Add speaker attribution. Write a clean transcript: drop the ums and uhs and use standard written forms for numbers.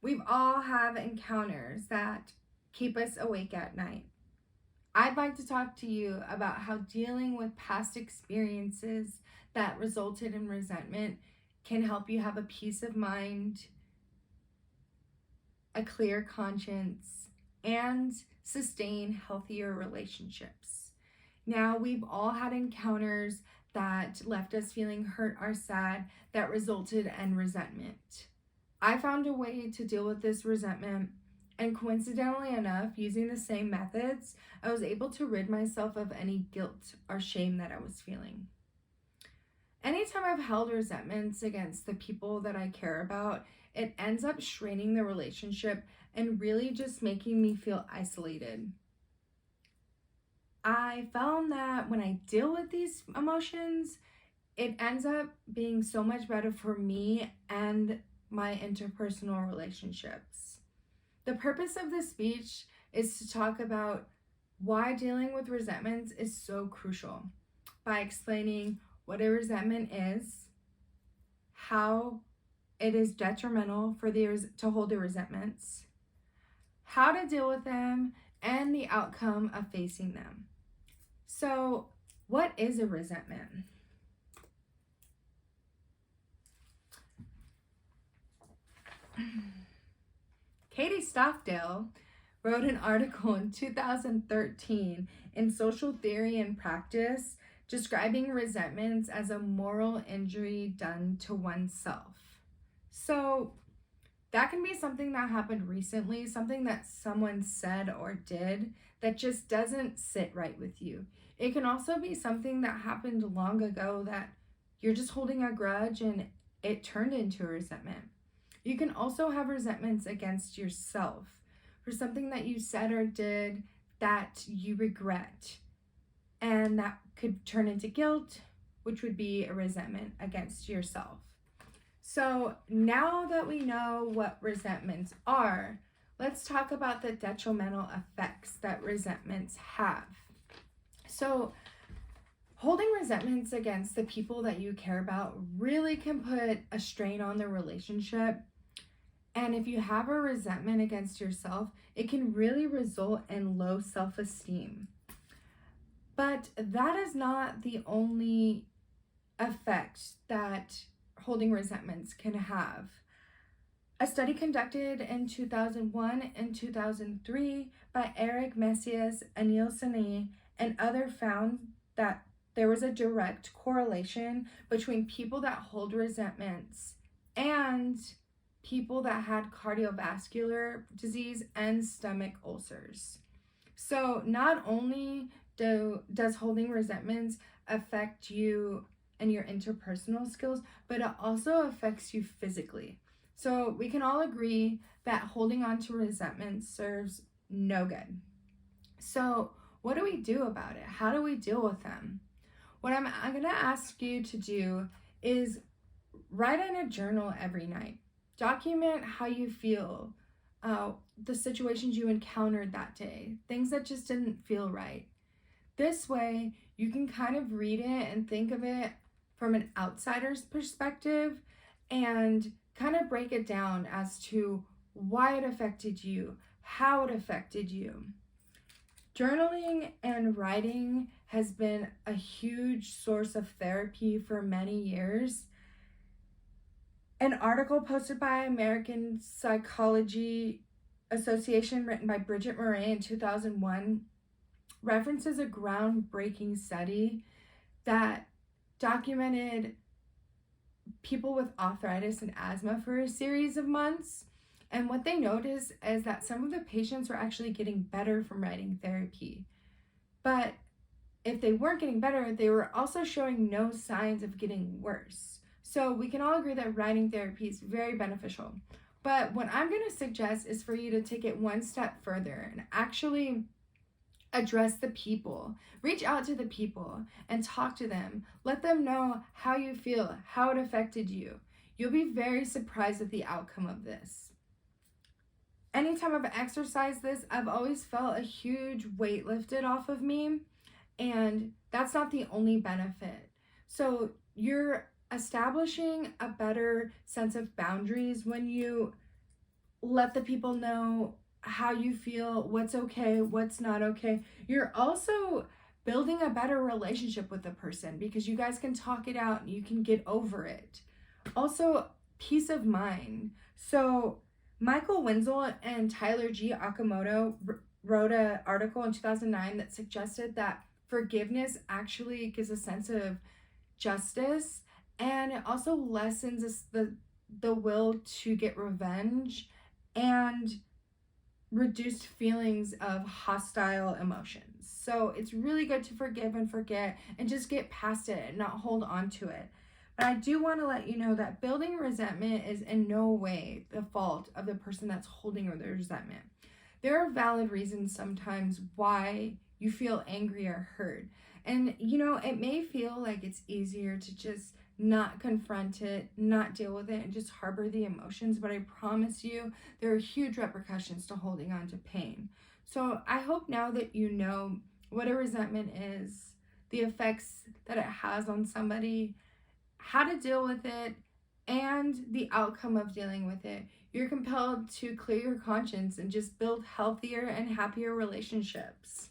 Speaker 1: We've all have encounters that keep us awake at night. I'd like to talk to you about how dealing with past experiences that resulted in resentment can help you have a peace of mind, a clear conscience, and sustain healthier relationships. Now, we've all had encounters that left us feeling hurt or sad that resulted in resentment. I found a way to deal with this resentment, and coincidentally enough, using the same methods, I was able to rid myself of any guilt or shame that I was feeling. Anytime I've held resentments against the people that I care about, it ends up straining the relationship and really just making me feel isolated. I found that when I deal with these emotions, it ends up being so much better for me and my interpersonal relationships. The purpose of this speech is to talk about why dealing with resentments is so crucial by explaining what a resentment is, how it is detrimental to hold the resentments, how to deal with them, and the outcome of facing them. So, what is a resentment? Katie Stockdale wrote an article in 2013 in Social Theory and Practice describing resentments as a moral injury done to oneself. So, that can be something that happened recently, something that someone said or did that just doesn't sit right with you. It can also be something that happened long ago that you're just holding a grudge and it turned into a resentment. You can also have resentments against yourself for something that you said or did that you regret. And that could turn into guilt, which would be a resentment against yourself. So now that we know what resentments are, let's talk about the detrimental effects that resentments have. So holding resentments against the people that you care about really can put a strain on the relationship. And if you have a resentment against yourself, it can really result in low self-esteem. But that is not the only effect that holding resentments can have. A study conducted in 2001 and 2003 by Eric Messias, Anil Sani, and others found that there was a direct correlation between people that hold resentments and people that had cardiovascular disease and stomach ulcers. So not only does holding resentments affect you and your interpersonal skills, but it also affects you physically. So we can all agree that holding on to resentment serves no good. So what do we do about it? How do we deal with them? What I'm going to ask you to do is write in a journal every night. Document how you feel, the situations you encountered that day, things that just didn't feel right. This way, you can kind of read it and think of it from an outsider's perspective and kind of break it down as to why it affected you, how it affected you. Journaling and writing has been a huge source of therapy for many years. An article posted by American Psychology Association written by Bridget Murray in 2001 references a groundbreaking study that documented people with arthritis and asthma for a series of months. And what they noticed is that some of the patients were actually getting better from writing therapy. But if they weren't getting better, they were also showing no signs of getting worse. So we can all agree that writing therapy is very beneficial. But what I'm going to suggest is for you to take it one step further and actually address the people. Reach out to the people and talk to them. Let them know how you feel, how it affected you. You'll be very surprised at the outcome of this. Anytime I've exercised this, I've always felt a huge weight lifted off of me, and that's not the only benefit. So you're establishing a better sense of boundaries when you let the people know how you feel, what's okay, what's not okay. You're also building a better relationship with the person because you guys can talk it out and you can get over it. Also, peace of mind. So, Michael Wenzel and Tyler G. Akamoto wrote an article in 2009 that suggested that forgiveness actually gives a sense of justice, and it also lessens the will to get revenge and reduced feelings of hostile emotions. So it's really good to forgive and forget and just get past it and not hold on to it. But I do want to let you know that building resentment is in no way the fault of the person that's holding the resentment. There are valid reasons sometimes why you feel angry or hurt. And it may feel like it's easier to just not confront it, not deal with it, and just harbor the emotions. But I promise you, there are huge repercussions to holding on to pain. So I hope now that you know what a resentment is, the effects that it has on somebody, how to deal with it, and the outcome of dealing with it, you're compelled to clear your conscience and just build healthier and happier relationships.